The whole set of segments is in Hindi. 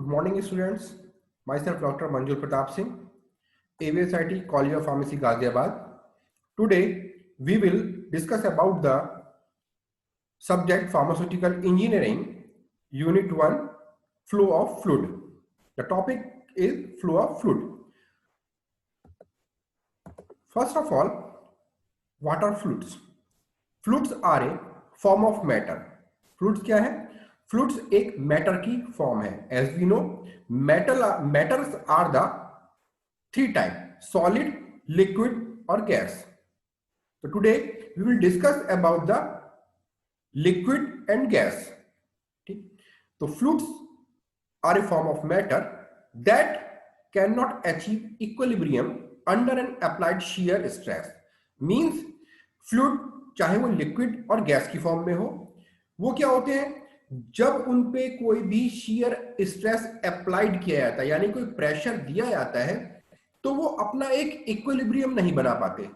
Good morning, students. Myself, Dr. Manjul Pratap Singh, AVSIT College of Pharmacy, Ghaziabad. Today, we will discuss about the subject Pharmaceutical Engineering, Unit 1, Flow of Fluid. The topic is flow of fluid. First of all, what are fluids? Fluids are a form of matter. Fluids क्या है? Fluids एक matter की form है. As we know, matters are the three types: solid, liquid, or gas. So today we will discuss about the liquid and gas. ठीक? So fluids are a form of matter that cannot achieve equilibrium under an applied shear stress. Means fluid चाहे वो लिक्विड और गैस की फॉर्म में हो, वो क्या होते हैं? जब उन पे कोई भी shear स्ट्रेस अप्लाइड किया जाता है, यानी कोई प्रेशर दिया जाता है, तो वो अपना एक इक्विलिब्रियम नहीं बना पाते,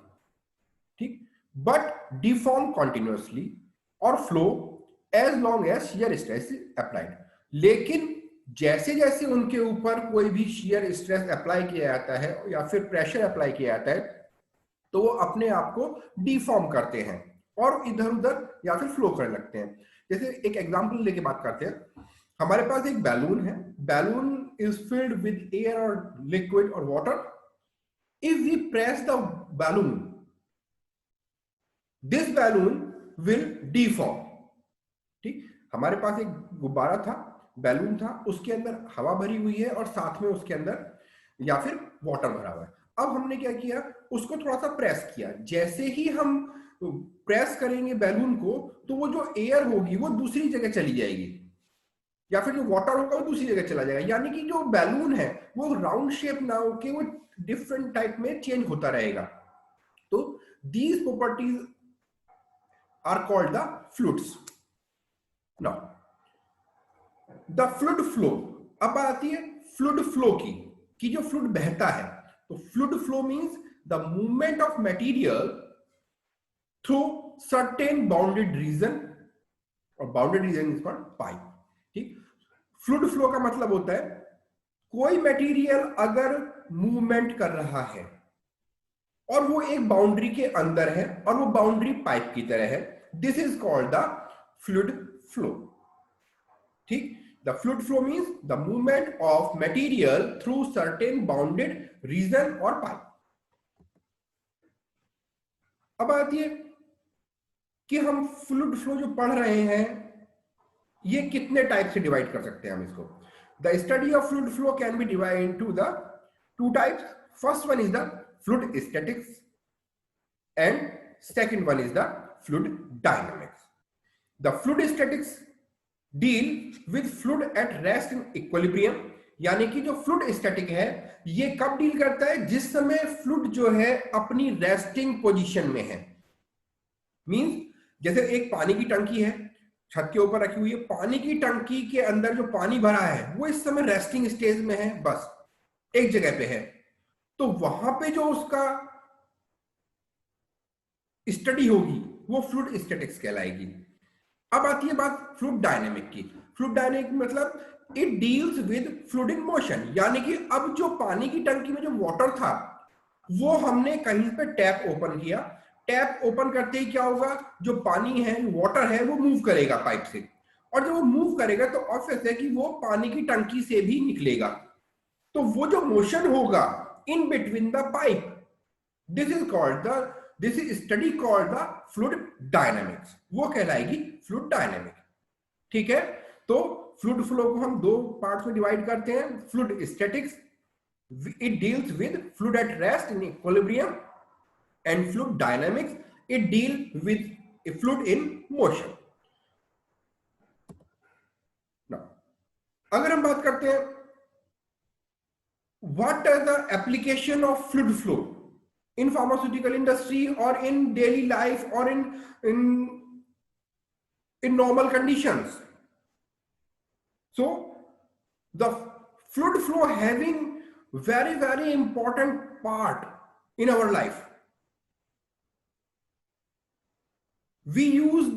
ठीक, बट डिफॉर्म कॉन्टिन्यूअसली और flow as long as shear stress is applied. लेकिन जैसे जैसे उनके ऊपर कोई भी shear स्ट्रेस अप्लाई किया जाता है या फिर प्रेशर अप्लाई किया जाता है, तो वो अपने आप को डिफॉर्म करते हैं और इधर उधर या फिर फ्लो करने लगते हैं. जैसे एक एग्जांपल लेके बात करते हैं. हमारे पास एक बैलून है. Balloon is filled with air और लिक्विड और water. If we press the balloon, this balloon will deform. ठीक, हमारे पास एक गुब्बारा था, बैलून था, उसके अंदर हवा भरी हुई है और साथ में उसके अंदर या फिर वाटर भरा हुआ है. अब हमने क्या किया, उसको थोड़ा सा प्रेस किया. जैसे ही हम प्रेस करेंगे बैलून को, तो वो जो एयर होगी वो दूसरी जगह चली जाएगी, या फिर जो वाटर होगा वो दूसरी जगह चला जाएगा. यानी कि जो बैलून है वो राउंड शेप ना होके वो डिफरेंट टाइप में चेंज होता रहेगा. तो these properties are called the fluids. Now the fluid flow. अब आती है फ्लूइड फ्लो की जो फ्लूइड बहता है. तो fluid flow means the movement of material through certain bounded region, और bounded region is called pipe. ठीक, फ्लूइड फ्लो का मतलब होता है कोई मटेरियल अगर मूवमेंट कर रहा है और वो एक बाउंड्री के अंदर है और वो बाउंड्री पाइप की तरह है, this is called the fluid flow. ठीक, the fluid flow means the movement of material through certain bounded region or pipe. अब आती है कि हम फ्लूइड फ्लो जो पढ़ रहे हैं ये कितने टाइप से डिवाइड कर सकते हैं हम इसको. The study of fluid flow can be divide into the two types. First one is the fluid statics and second one is the fluid dynamics. The fluid statics deal with fluid at rest in equilibrium. यानी कि जो फ्लूइड स्टैटिक है ये कब डील करता है, जिस समय फ्लूइड जो है अपनी रेस्टिंग पोजीशन में है. मींस जैसे एक पानी की टंकी है, छत के ऊपर रखी हुई है. पानी की टंकी के अंदर जो पानी भरा है वो इस समय रेस्टिंग स्टेज में है, बस एक जगह पे है. तो वहां पे जो उसका स्टडी होगी वो फ्लूइड स्टैटिक्स कहलाएगी. अब आती है बात फ्लूइड डायनेमिक की. फ्लूइड डायनेमिक मतलब it deals with fluid in motion. यानी कि अब जो पानी की टंकी में जो वाटर था वो हमने कहीं पे टैप ओपन किया. टैप ओपन करते ही क्या होगा, जो पानी है, वाटर है, वो मूव करेगा पाइप से. और जब वो मूव करेगा तो ऑब्वियस है कि वो पानी की टंकी से भी निकलेगा. तो वो जो मोशन होगा in between the pipe, this is study called the fluid dynamics. वो कहलाएगी फ्लूइड डायनामिक. ठीक है, तो फ्लूइड फ्लो को हम दो पार्ट्स में डिवाइड करते हैं. Fluid statics, it deals with fluid at rest in equilibrium, and fluid dynamics, it deal with fluid in motion. अगर हम बात करते हैं what are the application of fluid flow in pharmaceutical industry or in daily life or in normal conditions. So the fluid flow having very important part in our life. We use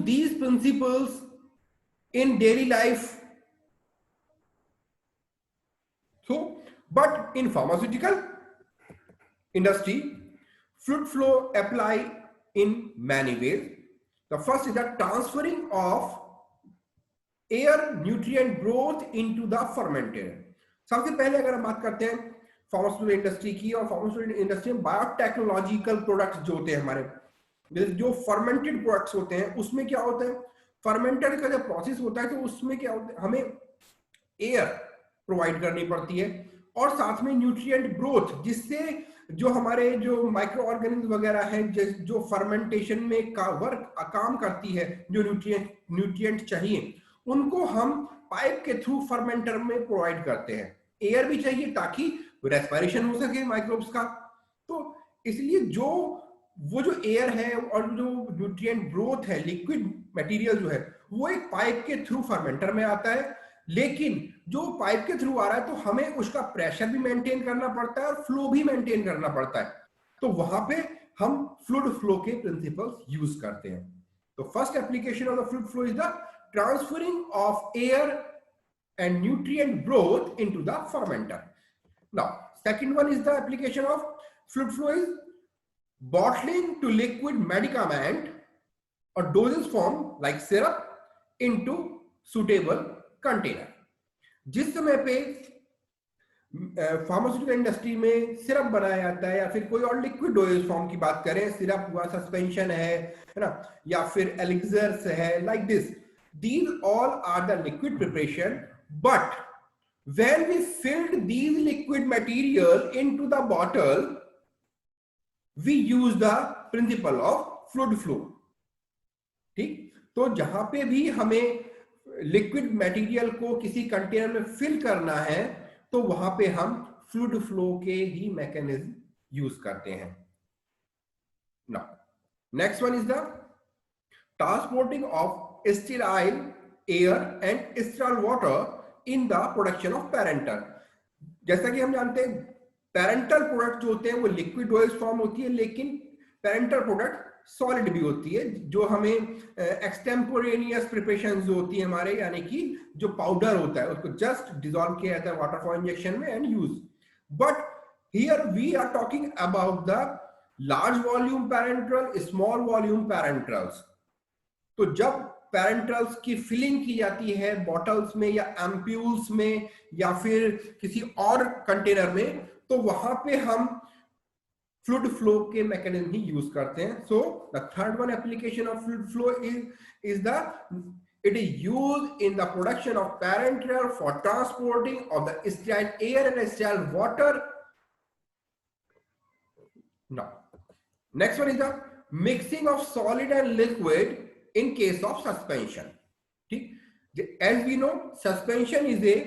these principles in daily life But in pharmaceutical industry, fluid flow apply in many ways. The first is the transferring of air nutrient growth into the fermenter. सबसे पहले अगर हम बात करते हैं फार्मास्यूटिकल इंडस्ट्री की, और फार्मास्यूटिकल इंडस्ट्री में बायोटेक्नोलॉजिकल प्रोडक्ट्स जो होते हैं हमारे, जो फर्मेंटेड प्रोडक्ट्स होते हैं, उसमें क्या होता है, फर्मेंटेड का जब प्रोसेस होता है तो उसमें क्या होता है, हमें एयर प्रोवाइड करनी पड़ती है और साथ में न्यूट्रिएंट ग्रोथ, जिससे जो हमारे जो माइक्रो ऑर्गेनिज्म वगैरह हैं जो फर्मेंटेशन में काम करती है, जो न्यूट्रिएंट चाहिए, उनको हम पाइप के थ्रू फर्मेंटर में प्रोवाइड करते हैं। एयर भी चाहिए ताकि रेस्पिरेशन हो सके माइक्रोब्स का। तो इसलिए वो जो एयर है और जो न्यूट्रिएंट ग्रोथ है, लिक्विड मटेरियल जो है, वो एक पाइप के थ्रू फर्मेंटर में आता है। लेकिन जो पाइप के थ्रू आ रहा है तो हमें उसका प्रेशर भी मेंटेन करना पड़ता है और फ्लो भी मेंटेन करना पड़ता है। तो वहां पे हम फ्लूइड फ्लो के प्रिंसिपल्स यूज करते हैं। तो first application of the fluid flow is the transferring of air and nutrient growth into the fermenter. Now, second one is the application of fluid flow is bottling to liquid medicament or dosage form like syrup into suitable container. जिस समय पे फार्मास्यूटिकल इंडस्ट्री में सिरप बनाया जाता है या फिर कोई और लिक्विड डोजेज फॉर्म की बात करें, सिरप हुआ, सस्पेंशन है ना, या फिर एलिक्सर्स है, like this, these all are the liquid preparation. But when we filled these liquid material into the bottle, we use the principle of fluid flow. ठीक, तो जहां पे भी हमें लिक्विड मटेरियल को किसी कंटेनर में फिल करना है तो वहां पे हम फ्लूइड फ्लो के ही मैकेनिज्म यूज करते हैं। Now next one is the transporting of sterile air and sterile water in the production of parenteral. जैसा कि हम जानते हैं पेरेंटल प्रोडक्ट जो होते हैं वो लिक्विड डोजेज फॉर्म होती है, लेकिन पेरेंटल प्रोडक्ट सॉलिड भी होती है, जो हमें एक्सटेम्पोरेनियस प्रिपरेशन जो होती है हमारे, यानी कि जो पाउडर होता है उसको जस्ट डिसॉल्व किया जाता है वाटर फॉर इंजेक्शन में and use. But here we are talking about the large volume parenteral, small volume parenterals. तो जब पेरेंटल्स की फिलिंग की जाती है बॉटल्स में या एम्प्यूल्स में या फिर किसी और कंटेनर में, तो वहां पे हम फ्लूइड फ्लो के मैकेनिज्म ही यूज करते हैं। So the third one application of fluid flow is the it is used in the production of parenteral for transporting of the sterile air and sterile water. Now next one is the mixing of solid and liquid in case of suspension. As we know, suspension is a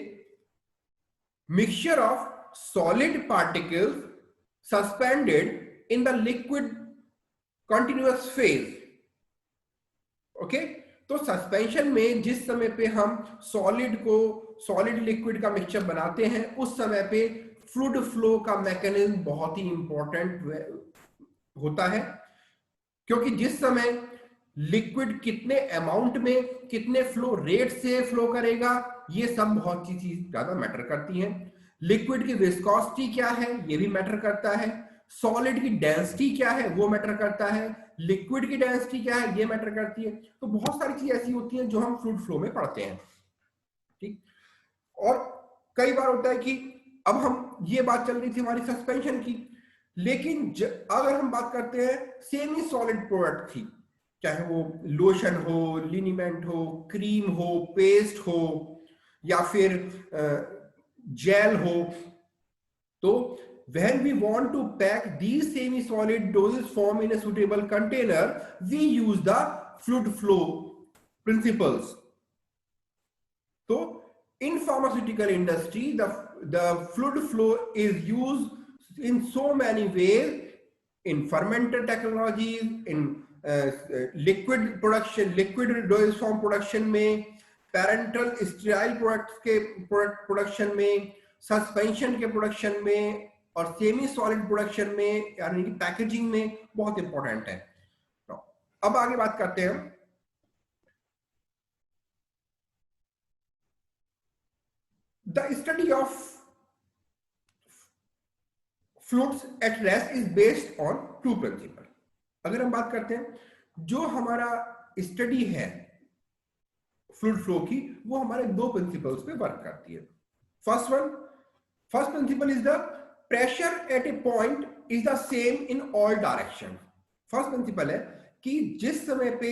mixture of solid particles suspended in the liquid continuous phase. Okay, तो सस्पेंशन में जिस समय पे हम सॉलिड लिक्विड का मिक्सचर बनाते हैं, उस समय पे फ्लूइड फ्लो का मैकेनिज्म बहुत ही इंपॉर्टेंट होता है, क्योंकि जिस समय लिक्विड कितने अमाउंट में कितने फ्लो रेट से फ्लो करेगा, ये सब बहुत सी चीज ज्यादा मैटर करती हैं। लिक्विड की विस्कोसिटी क्या है ये भी मैटर करता है, सॉलिड की डेंसिटी क्या है वो मैटर करता है, लिक्विड की डेंसिटी क्या है ये मैटर करती है। तो बहुत सारी चीजें ऐसी होती हैं जो हम फ्लूइड फ्लो में पढ़ते हैं। ठीक, और कई बार होता है कि अब हम ये बात चल रही थी हमारी सस्पेंशन की, लेकिन अगर हम बात करते हैं सेमी सॉलिड प्रोडक्ट की, चाहे वो लोशन हो, लिनीमेंट हो, क्रीम हो, पेस्ट हो या फिर जेल हो, तो when we want to pack these semi solid dosage form in a suitable container, we use the fluid flow principles. So in pharmaceutical industry, the fluid flow is used in so many ways, in fermenter technologies, in liquid production, liquid dosage form production में, parenteral sterile products के प्रोडक्शन में, सस्पेंशन के प्रोडक्शन में और सेमी सॉलिड प्रोडक्शन में, यानी कि पैकेजिंग में बहुत इंपॉर्टेंट है। अब आगे बात करते हैं the study of fluids at rest is based on two principle. अगर हम बात करते हैं, जो हमारा स्टडी है फ्लूइड फ्लो की, वो हमारे दो प्रिंसिपल्स पे वर्क करती है। First principle is the pressure at a point is the same in all direction. First principle है कि जिस समय पे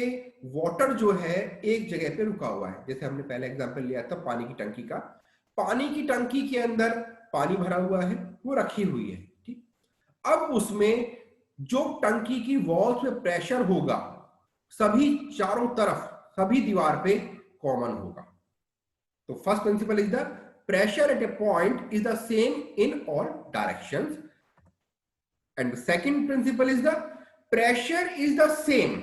वाटर जो है एक जगह पे रुका हुआ है, जैसे हमने पहले एग्जांपल लिया था पानी की टंकी का, पानी की टंकी के अंदर पानी भरा हुआ है, वो रखी हुई है, ठीक। अब उसमें जो टंकी की वॉल्स पे प्रेशर होगा, सभी चारों तरफ, सभी दीवार पे कॉमन होगा। तो first principle is the pressure at a point is the same in all directions, and the second principle is the pressure is the same,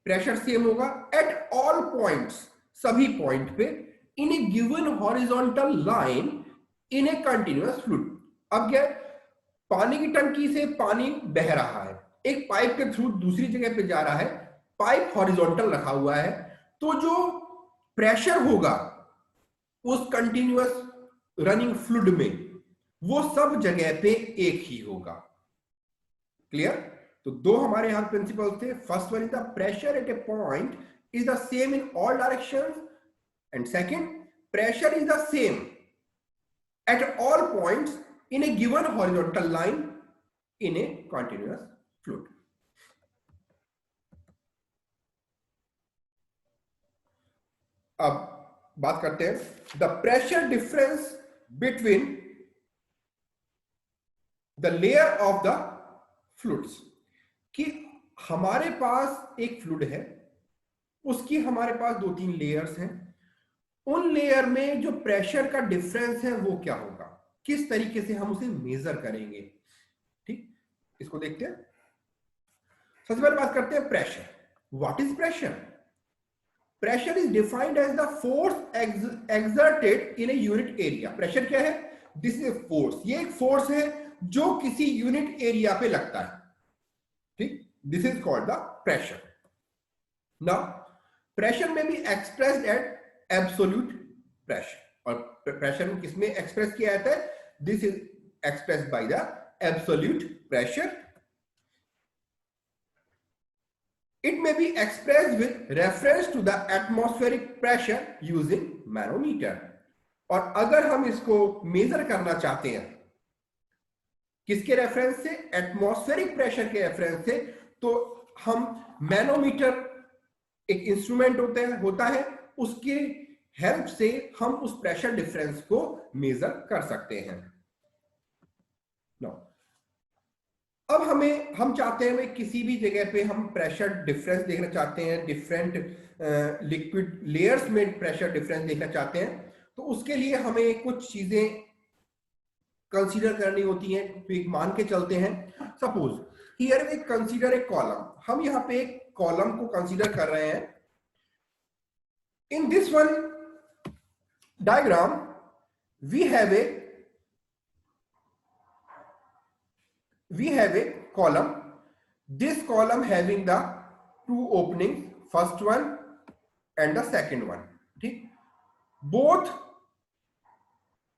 pressure same होगा एट ऑल पॉइंट्स, सभी पॉइंट पे, in a given horizontal line in a continuous fluid. अब क्या, पानी की टंकी से पानी बह रहा है, एक पाइप के थ्रू दूसरी जगह पे जा रहा है, पाइप हॉरिजॉन्टल रखा हुआ है, तो जो प्रेशर होगा उस कंटिन्यूअस रनिंग फ्लूइड में, वो सब जगह पे एक ही होगा। क्लियर? तो दो हमारे यहां प्रिंसिपल्स थे। First one is the pressure at a point is the same in all directions, and second, pressure is the same at all points in a given horizontal line in a continuous fluid. अब बात करते हैं the pressure difference between the layer of the fluids, कि हमारे पास एक फ्लूइड है, उसकी हमारे पास दो तीन लेयर्स हैं, उन लेयर में जो प्रेशर का डिफरेंस है वो क्या होगा, किस तरीके से हम उसे मेजर करेंगे। ठीक, इसको देखते हैं। सबसे पहले बात करते हैं pressure. What is pressure? Pressure is defined as the force exerted in a unit area. Pressure क्या है? दिस इज ए फोर्स, ये एक फोर्स है जो किसी यूनिट एरिया पे लगता है। ठीक, this is called the pressure. Now pressure may be expressed at absolute pressure, और प्रेशर किस में एक्सप्रेस किया जाता है? This is expressed by the absolute pressure. It may be expressed with reference to the atmospheric pressure using manometer। और अगर हम इसको मेजर करना चाहते हैं किसके रेफरेंस से? एटमॉस्फेरिक प्रेशर के रेफरेंस से, तो हम मैनोमीटर एक इंस्ट्रूमेंट होता है, उसके हेल्प से हम उस प्रेशर डिफरेंस को मेजर कर सकते हैं। अब हम चाहते हैं किसी भी जगह पे हम प्रेशर डिफरेंस देखना चाहते हैं, डिफरेंट लिक्विड लेयर्स में प्रेशर डिफरेंस देखना चाहते हैं, तो उसके लिए हमें कुछ चीजें कंसीडर करनी होती हैं। तो एक मान के चलते हैं, suppose here we consider a column, हम यहाँ पे एक कॉलम को कंसीडर कर रहे हैं। In this one diagram we have a column, this column having the two openings, first one and the second one, ठीक, both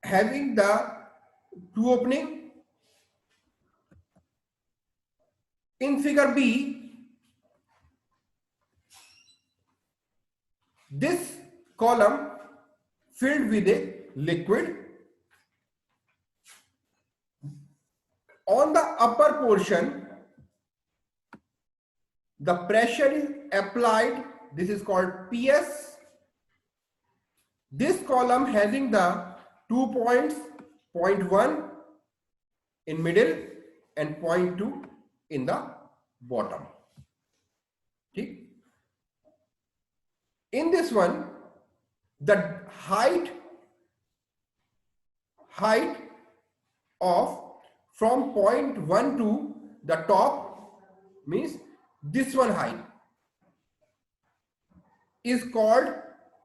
having the two opening. In figure B, this column filled with a liquid. On the upper portion, the pressure is applied, this is called PS. This column having the 2 points, point 1 in middle and point 2 in the bottom. ठीक? In this one, the height of from point 1 to the top, means this one height is called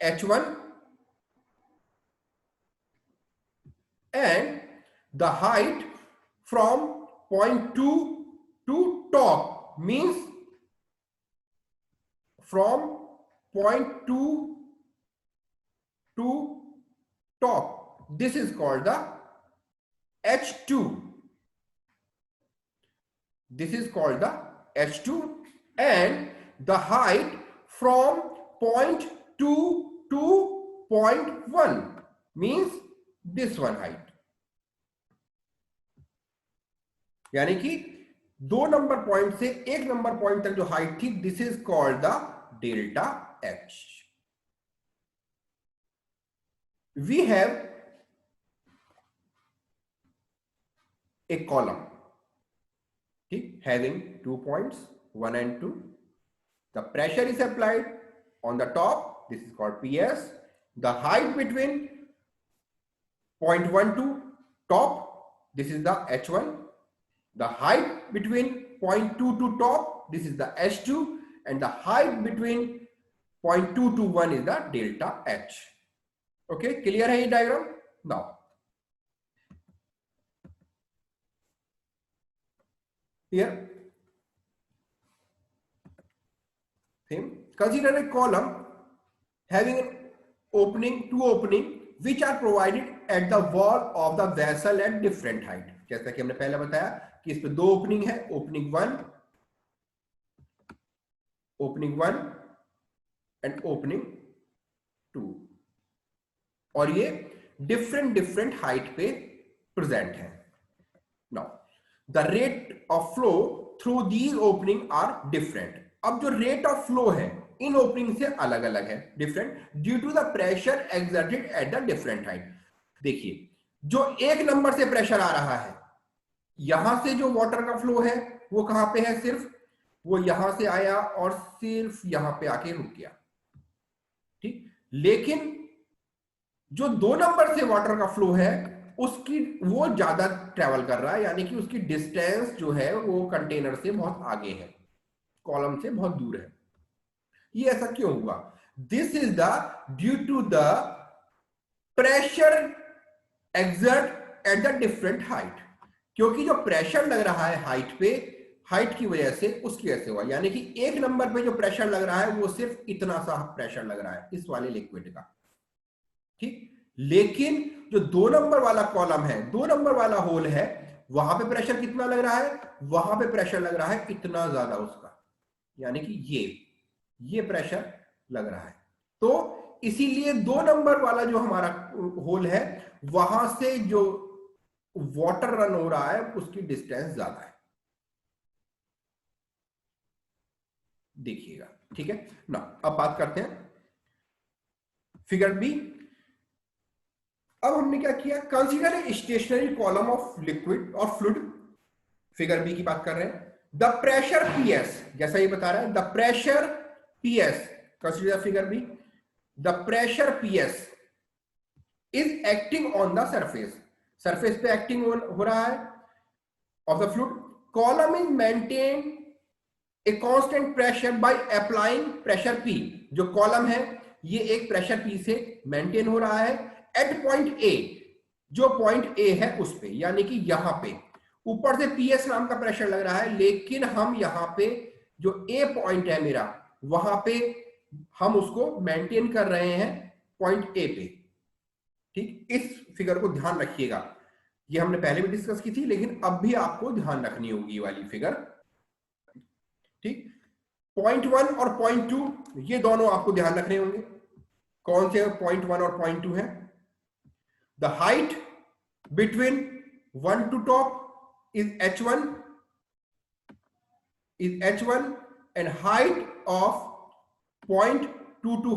H1, and the height from point 2 to top, means from point 2 to top, this is called the H2. this is called the H2, and the height from point 2 to point 1 means this one height, यानी कि 2 नंबर पॉइंट से 1 नंबर पॉइंट तक जो हाइट थी, this is called the delta H. We have a column, okay, having 2 points 1 and 2. The pressure is applied on the top, this is called PS. The height between point 1 to top, this is the H1. The height between point 2 to top, this is the H2, and the height between point 2 to 1 is the delta H. Okay, clear है ये diagram? Now here, same. Consider a column having an opening, 2 opening, which are provided at the wall of the vessel at different height. जैसा कि हमने पहले बताया कि इस पे 2 ओपनिंग है, ओपनिंग 1 एंड ओपनिंग 2, और ये डिफरेंट हाइट पे प्रेजेंट है. Now the rate of flow through these opening are different. अब जो rate of flow है इन ओपनिंग से अलग अलग है, different, due to the pressure exerted at the different height. देखिए, जो 1 नंबर से प्रेशर आ रहा है, यहां से जो वाटर का फ्लो है वो कहां पे है, सिर्फ वो यहां से आया और सिर्फ यहां पे आके रुक गया, ठीक. लेकिन जो 2 नंबर से वाटर का फ्लो है उसकी वो ज्यादा ट्रेवल कर रहा है, यानी कि उसकी डिस्टेंस जो है वो कंटेनर से बहुत आगे है, कॉलम से बहुत दूर है. ये ऐसा क्यों हुआ? This is the due to the pressure exert at the different height. क्योंकि जो प्रेशर लग रहा है हाइट पे, हाइट की वजह से उसकी वजह से हुआ, यानी कि 1 नंबर पे जो प्रेशर लग रहा है वो सिर्फ इतना सा प्रेशर लग रहा है इस वाले लिक्विड का, ठीक. लेकिन जो 2 नंबर वाला कॉलम है, 2 नंबर वाला होल है, वहां पे प्रेशर कितना लग रहा है, वहां पे प्रेशर लग रहा है इतना ज्यादा उसका, यानी कि ये प्रेशर लग रहा है. तो इसीलिए 2 नंबर वाला जो हमारा होल है वहां से जो वाटर रन हो रहा है उसकी डिस्टेंस ज्यादा है. देखिएगा, ठीक है ना. अब बात करते हैं फिगर बी. अब हमने क्या किया, consider a stationary column of liquid और फ्लूइड. फिगर बी की बात कर रहे हैं. द प्रेशर पीएस, जैसा ये बता रहा है, the pressure PS, consider figure B. The pressure PS is acting on the surface पे एक्टिंग हो रहा है of the fluid. Column is maintain a constant pressure by applying pressure P. जो कॉलम है ये एक प्रेशर पी से मेंटेन हो रहा है एट पॉइंट ए, जो पॉइंट ए है उस पे, यानी कि यहां पे ऊपर से पीएस नाम का प्रेशर लग रहा है, लेकिन हम यहां पे जो ए पॉइंट है मेरा, वहां पे हम उसको मेंटेन कर रहे हैं पॉइंट ए पे, ठीक. इस फिगर को ध्यान रखिएगा, ये हमने पहले भी डिस्कस की थी, लेकिन अब भी आपको ध्यान रखनी होगी ये वाली फिगर, ठीक. पॉइंट 1 और पॉइंट 2 ये दोनों आपको ध्यान रखने होंगे. कौन से पॉइंट 1 और पॉइंट 2 है? The height between 1 to top is H1, and height of point 2 to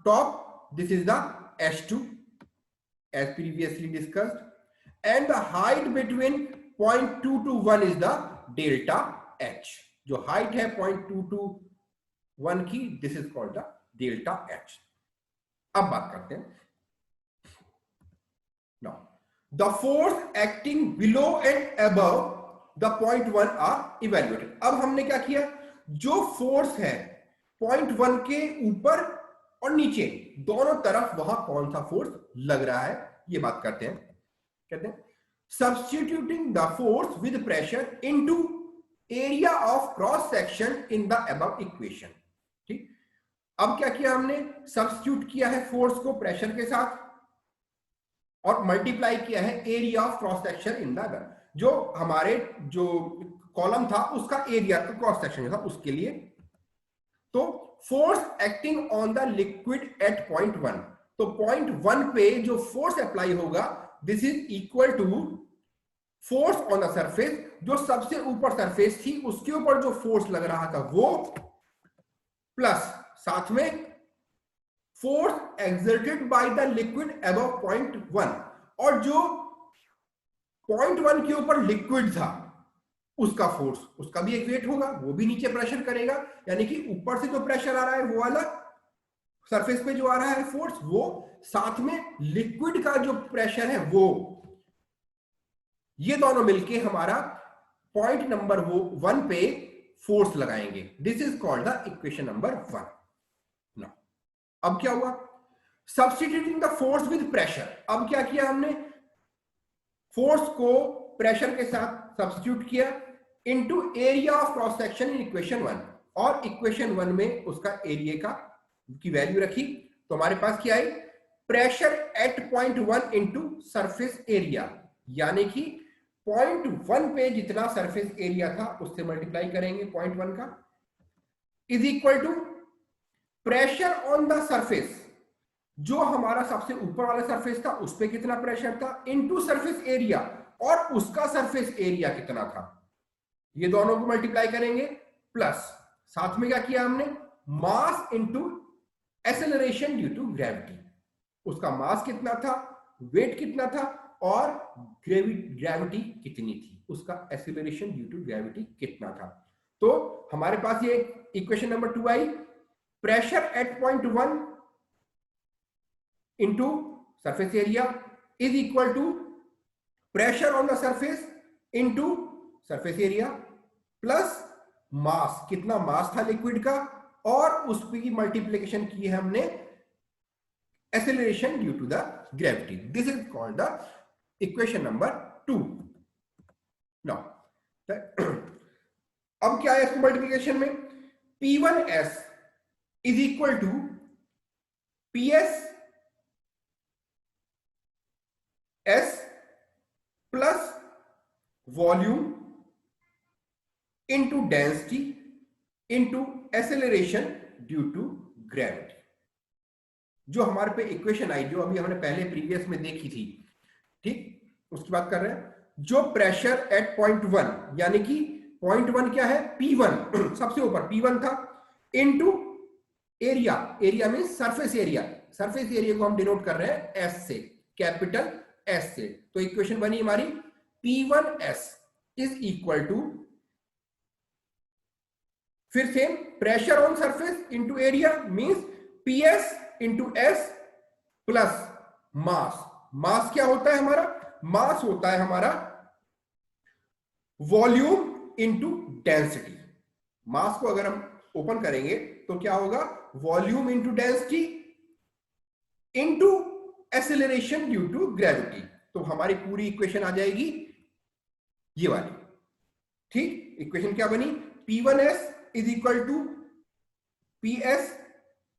top, this is the H2 as previously discussed, and the height between point 2 to 1 is the delta H. जो height है point 2 to 1 की, this is called the delta H. अब बात करते हैं. Now, the force acting below and above the point 1 are evaluated. अब हमने क्या किया, जो फोर्स है point 1 के ऊपर और नीचे दोनों तरफ, वहां कौन सा फोर्स लग रहा है, ये बात करते हैं. कहते हैं substituting the force with pressure into area of cross section in the above equation. ठीक. अब क्या किया हमने, सब्स्टिट्यूट किया है फोर्स को प्रेशर के साथ और मल्टीप्लाई किया है area of cross section in the above. जो हमारे जो कॉलम था उसका एरिया का क्रॉस सेक्शन था उसके लिए। तो force acting on the liquid at point 1, तो पॉइंट 1 पे जो फोर्स अप्लाई होगा this is equal to force on the surface, जो सबसे ऊपर सरफेस थी उसके ऊपर जो फोर्स लग रहा था वो, प्लस साथ में force exerted by the liquid above point 1, और जो पॉइंट 1 के ऊपर लिक्विड था उसका फोर्स, उसका भी एक वेट होगा, वो भी नीचे प्रेशर करेगा, यानी कि ऊपर से जो प्रेशर आ रहा है वो वाला, सरफेस पे जो आ रहा है फोर्स वो, साथ में लिक्विड का जो प्रेशर है वो, ये दोनों मिलके हमारा पॉइंट नंबर 1 पे फोर्स लगाएंगे। This is called the equation number 1। Now अब क्या हुआ, substituting the force with pressure, अब क्या किया हमने, फोर्स को प्रेशर के साथ सब्स्टिट्यूट किया into area of cross section in equation 1, और इक्वेशन 1 में उसका एरिया की वैल्यू रखी, तो हमारे पास क्या आई, pressure at point 1 into surface area, यानी कि पॉइंट 1 पे जितना सरफेस एरिया था उससे मल्टीप्लाई करेंगे पॉइंट 1 का, is equal to pressure on the surface, जो हमारा सबसे ऊपर वाला सरफेस था उस पे कितना प्रेशर था, इनटू सरफेस एरिया, और उसका सरफेस एरिया कितना था, ये दोनों को मल्टीप्लाई करेंगे, प्लस साथ में क्या किया हमने, mass into acceleration due to gravity, उसका मास कितना था, वेट कितना था, और ग्रेविटी कितनी थी, उसका एक्सेलरेशन ड्यू टू ग्रेविटी कितना था। तो हमारे पास ये equation number 2 I, pressure at point 1 into surface area is equal to pressure on the surface into surface area plus mass, कितना मास था लिक्विड का, और उस की मल्टीप्लिकेशन की है हमने acceleration due to the gravity. This is called the equation number 2. now अब क्या है इसको मल्टीप्लिकेशन में, P1S is equal to PS S plus volume into density into acceleration due to gravity, जो हमारे पे इक्वेशन आई, जो अभी हमने पहले प्रीवियस में देखी थी, ठीक उसकी बात कर रहे हैं, जो प्रेशर एट पॉइंट 1, यानी कि पॉइंट 1 क्या है, P1 सबसे ऊपर P1 था, इंटू एरिया, एरिया में सरफेस एरिया, सरफेस एरिया को हम डिनोट कर रहे हैं S से, कैपिटल S से, तो इक्वेशन बनी हमारी P1S इज इक्वल टू, फिर से pressure on surface into area means PS into S plus mass, mass क्या होता है हमारा, मास होता है हमारा वॉल्यूम इंटू डेंसिटी, मास को अगर हम ओपन करेंगे तो क्या होगा, volume into density into acceleration due to gravity, तो हमारी पूरी इक्वेशन आ जाएगी ये वाली, ठीक। इक्वेशन क्या बनी, P1S is equal to PS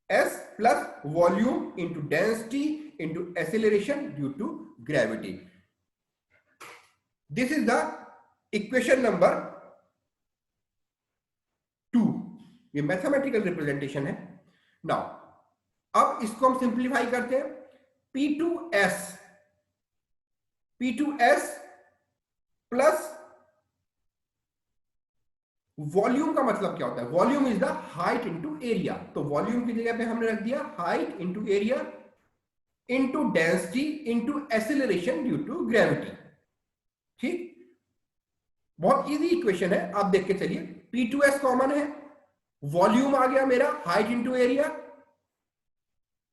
S plus volume into density into acceleration due to gravity. This is the equation number 2, ये मैथमेटिकल रिप्रेजेंटेशन है। नाउ अब इसको हम सिंप्लीफाई करते हैं, P2S प्लस वॉल्यूम का मतलब क्या होता है, volume is the height into area, तो वॉल्यूम की जगह पे हमने रख दिया height into area into density into acceleration due to gravity, ठीक। बहुत इजी इक्वेशन है, आप देख के चलिए, P2S कॉमन है, वॉल्यूम आ गया मेरा height into area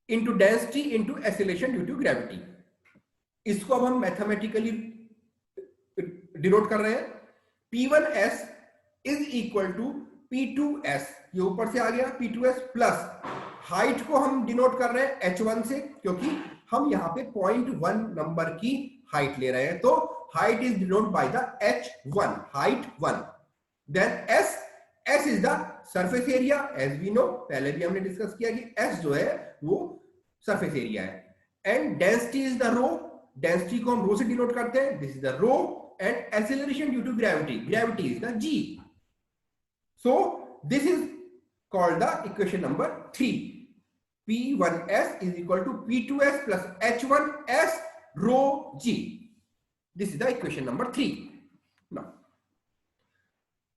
into density into acceleration due to gravity, इसको अब हम मैथमेटिकली डिनोट कर रहे हैं, P1S is equal to P2S, ये ऊपर से आ गया P2S प्लस हाइट को हम डिनोट कर रहे हैं H1 से, क्योंकि हम यहां पे 0.1 नंबर की हाइट ले रहे हैं, तो height is denote by the H1, height 1, then S is the surface area, as we know, पहले भी हमने डिस्कस किया कि S जो है वो सरफेस एरिया है, and density is the rho, density को हम रो से डिनोट करते हैं, this is the rho and acceleration due to gravity is the g. So this is called the equation number 3. P1s is equal to P2s plus H1s rho g. This is the equation number 3. Now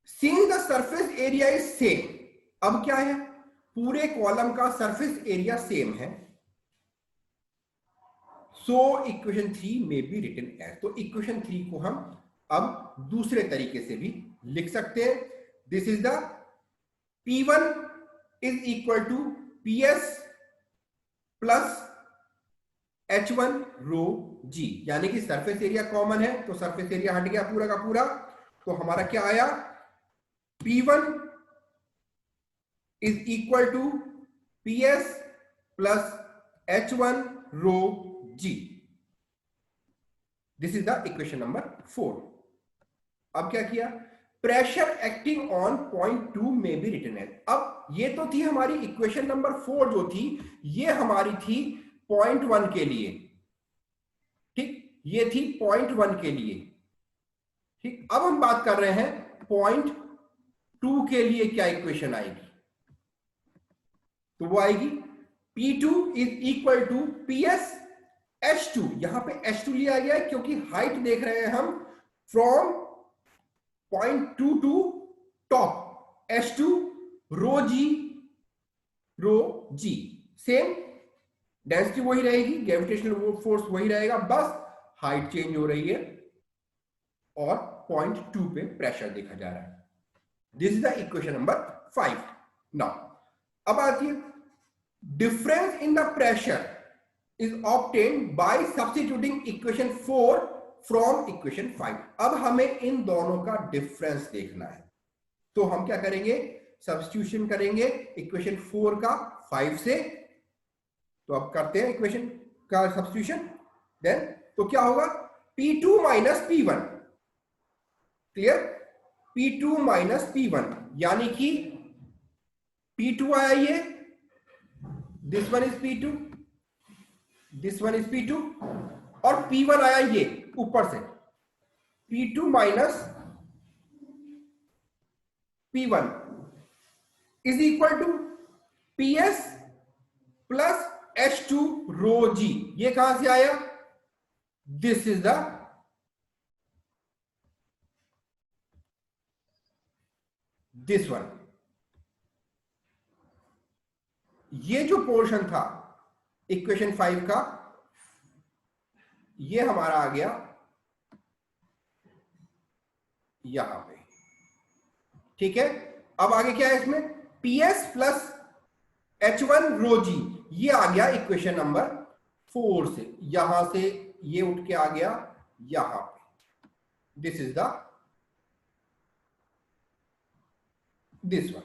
since the surface area is same, अब क्या है, पूरे कॉलम का सरफेस एरिया सेम है, सो इक्वेशन 3 में बी रिटन एज. तो इक्वेशन 3 को हम अब दूसरे तरीके से भी लिख सकते हैं. This is the P1 is equal to PS plus H1 rho g, यानी कि सरफेस एरिया कॉमन है तो सरफेस एरिया हट गया पूरा का पूरा. तो हमारा क्या आया, P1 is equal to PS plus H1 rho ji. This is the equation number 4. अब क्या किया, प्रेशर एक्टिंग ऑन पॉइंट 2 में बी रिटन एज. अब ये तो थी हमारी इक्वेशन नंबर 4 जो थी, ये हमारी थी पॉइंट 1 के लिए. ठीक, ये थी पॉइंट 1 के लिए. ठीक, अब हम बात कर रहे हैं पॉइंट 2 के लिए क्या इक्वेशन आएगी. तो वो आएगी P2 is equal to PS H2. यहां पे H2 लिया गया है क्योंकि हाइट देख रहे हैं हम from point 2 to top. H2 rho g same, density वही रहेगी, ग्रेविटेशनल फोर्स वही रहेगा, बस हाइट चेंज हो रही है और पॉइंट 2 पे प्रेशर देखा जा रहा है. This is the equation number 5. Now अब आती है, difference in the pressure is obtained by substituting equation 4 from equation 5. अब हमें इन दोनों का डिफरेंस देखना है, तो हम क्या करेंगे, सब्स्टिट्यूशन करेंगे इक्वेशन 4 का 5 से. तो अब करते हैं इक्वेशन का सब्स्टिट्यूशन. देन तो क्या होगा, P2 minus P1. Clear, P2 minus P1 यानी कि P2 आया ये, this one is P2, this one is P2, और P1 आया ये ऊपर से, P2 minus P1 is equal to PS plus H2 rho g. ये कहां से आया, this is the this one. ये जो पोर्शन था इक्वेशन 5 का, ये हमारा आ गया यहां पे. ठीक है, अब आगे क्या है इसमें, PS plus H1 rho g, ये आ गया इक्वेशन नंबर 4 से. यहां से ये उठ के आ गया यहां पे. This is the this one.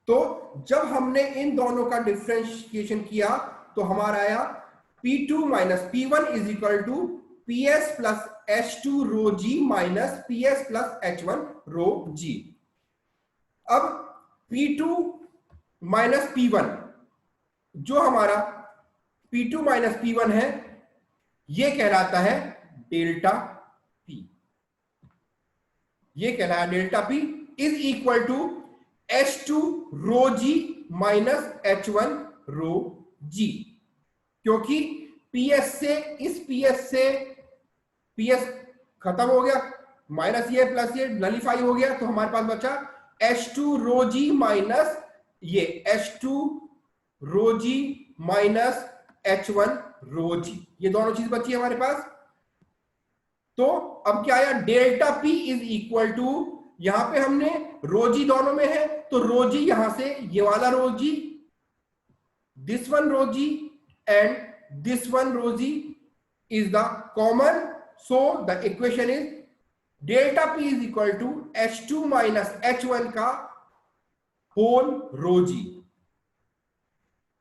तो जब हमने इन दोनों का डिफरेंशिएशन किया तो हमारा आया P2 minus P1 is equal to PS plus H2 rho g minus PS plus H1 rho g. अब P2 माइनस P1, जो हमारा P2 माइनस P1 है, ये कहलाता है डेल्टा P. ये कहलाता है delta P is equal to H2 rho g minus H1 rho g. क्योंकि PS से इस PS से PS खत्म हो गया, माइनस ये प्लस ये नलीफाई हो गया, तो हमारे पास बचा H2 रो जी माइनस ये H2 rho g minus H1 rho g. ये दोनों चीज बची है हमारे पास. तो अब क्या आया, delta P is equal to, यहां पे हमने रो जी दोनों में है, तो रो जी यहां से ये वाला row ji, this one row G and this one rho g is the common, so the equation is delta P is equal to H2 minus H1 का whole rho g.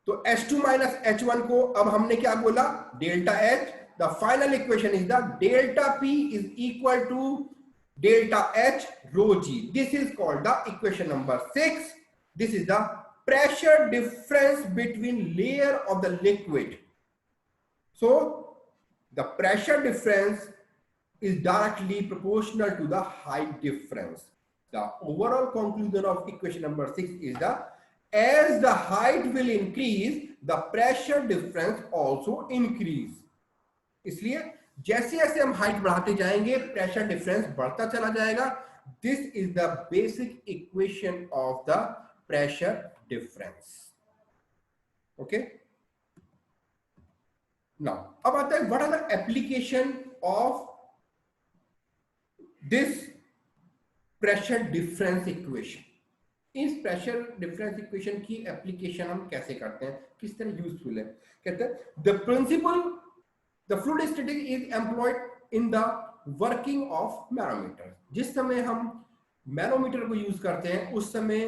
तो H2 minus H1 को अब हमने क्या बोला, delta H. The final equation is the delta P is equal to delta H rho g. This is called the equation number 6. This is the pressure difference between layer of the liquid. So the pressure difference is directly proportional to the height difference. The overall conclusion of equation number 6 is as the height will increase, the pressure difference also increase. इसलिए जैसे जैसे हम हाइट बढ़ाते जाएंगे प्रेशर डिफरेंस बढ़ता चला जाएगा. This is the basic equation of the pressure difference. Okay, now अब आता है what are the application of this pressure difference equation. इस प्रेशर डिफरेंस इक्वेशन की एप्लीकेशन हम कैसे करते हैं, किस तरह यूजफुल है. कहते हैं the principle the fluid statics is employed in the working of manometer. जिस समय हम मैनोमीटर को यूज करते हैं उस समय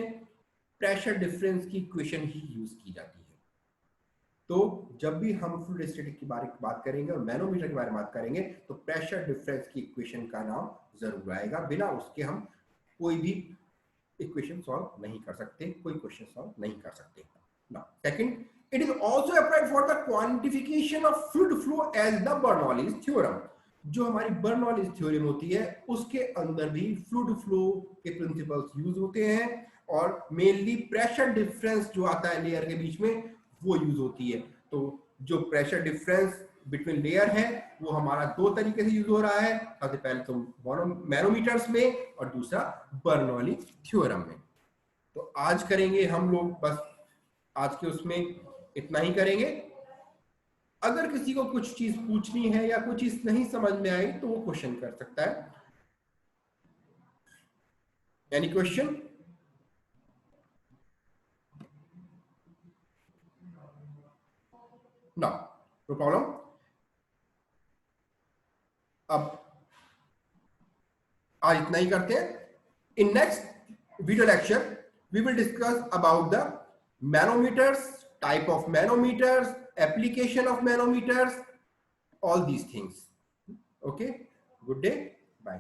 प्रेशर डिफरेंस की इक्वेशन ही यूज की जाती है. तो जब भी हम फ्लूइड स्टैटिक्स के बारे में बात करेंगे और मैनोमीटर के बारे में बात करेंगे तो प्रेशर डिफरेंस की इक्वेशन का नाम जरूर आएगा. बिना उसके हम कोई भी इक्वेशन सॉल्व नहीं कर सकते, कोई क्वेश्चन सॉल्व नहीं कर सकते. Now second, it is also applied for the quantification of fluid flow as the Bernoulli's theorem. जो हमारी बर्नौलीज थ्योरम होती है उसके अंदर भी फ्लूइड फ्लो के प्रिंसिपल्स यूज होते हैं और मेनली प्रेशर डिफरेंस जो आता है लेयर के बीच में वो यूज होती है. तो जो प्रेशर डिफरेंस बिटवीन लेयर है वो हमारा दो तरीके से यूज हो रहा है. सबसे पहले तो मैनोमीटर्स में और दूसरा बर्नौली थ्योरम में. तो आज करेंगे हम लोग, बस आज के उसमें इतना ही करेंगे. अगर किसी को कुछ चीज पूछनी है या कुछ चीज नहीं समझ में आई तो वो क्वेश्चन कर सकता है. Any question? No problem. अब आज इतना ही करते हैं. In next video lecture we will discuss about the manometers, type of manometers, application of manometers, all these things. Okay, good day, bye.